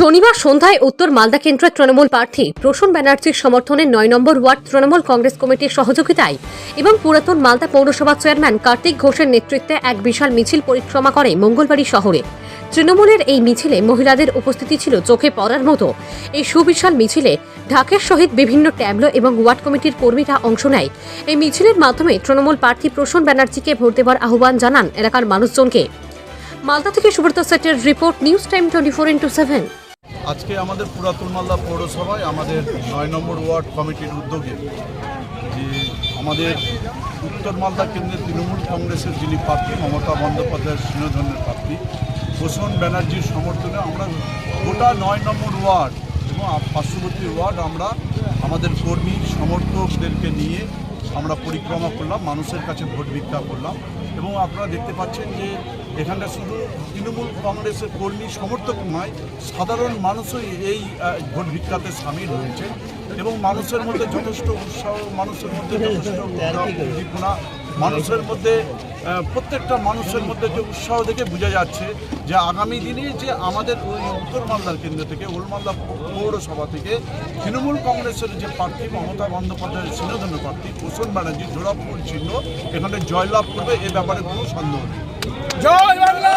শনিবার সন্ধ্যায় উত্তর মালদা কেন্দ্রের তৃণমূল প্রার্থী প্রসূন ব্যানার্জির সমর্থনে ৯ নম্বর ওয়ার্ড তৃণমূল কংগ্রেস কমিটির সহযোগিতায় এবং পুরাতন মালদা পৌরসভা চেয়ারম্যান কার্তিক ঘোষের নেতৃত্বে এক বিশাল মিছিল পরিক্রমা করে মঙ্গলবাড়ি শহরে। তৃণমূলের এই মিছিলে মহিলাদের উপস্থিতি ছিল চোখে পড়ার মতো। এই সুবিশাল মিছিলে ঢাকের সহিত বিভিন্ন ট্যাবলো এবং ওয়ার্ড কমিটির কর্মীরা অংশ নেয়। এই মিছিলের মাধ্যমে তৃণমূল প্রার্থী প্রসূন ব্যানার্জিকে ভোট দেওয়ার আহ্বান জানান এলাকার মানুষজনকে। মালদা থেকে সুব্রত সেটের রিপোর্ট, নিউজ টাইম 24x7। আজকে আমাদের পুরাতন মালদা পৌরসভায় আমাদের ৯ নম্বর ওয়ার্ড কমিটির উদ্যোগে যে আমাদের উত্তর মালদা কেন্দ্রের তৃণমূল কংগ্রেসের যিনি প্রার্থী মমতা বন্দ্যোপাধ্যায়ের সিংহধনের প্রার্থী প্রসূন ব্যানার্জির সমর্থনে আমরা গোটা ৯ নম্বর ওয়ার্ড এবং পার্শ্ববর্তী ওয়ার্ড আমরা আমাদের কর্মী সমর্থকদেরকে নিয়ে আমরা পরিক্রমা করলাম, মানুষের কাছে ভোট ভিক্ষা করলাম। এবং আপনারা দেখতে পাচ্ছেন যে এখানটা শুধু তৃণমূল কংগ্রেসের কর্মী সমর্থক নয়, সাধারণ মানুষই এই ভোট ভিক্ষাতে সামিল হয়েছে এবং মানুষের মধ্যে যথেষ্ট উৎসাহ, মানুষের মধ্যে যথেষ্ট উদ্দীপনা, মানুষের মধ্যে প্রত্যেকটা মানুষের মধ্যে যে উৎসাহ দেখে বোঝা যাচ্ছে যে আগামী দিনে যে আমাদের ওই উত্তর মালদার কেন্দ্র থেকে ওলমালদা পৌরসভা থেকে তৃণমূল কংগ্রেসের যে প্রার্থী মমতা বন্দ্যোপাধ্যায়ের সিংহধন্য প্রার্থী প্রসূন ব্যানার্জি জোড়াফুল চিহ্ন এখানে জয়লাভ করবে, এ ব্যাপারে কোনো সন্দেহ নেই। জয় বাংলা।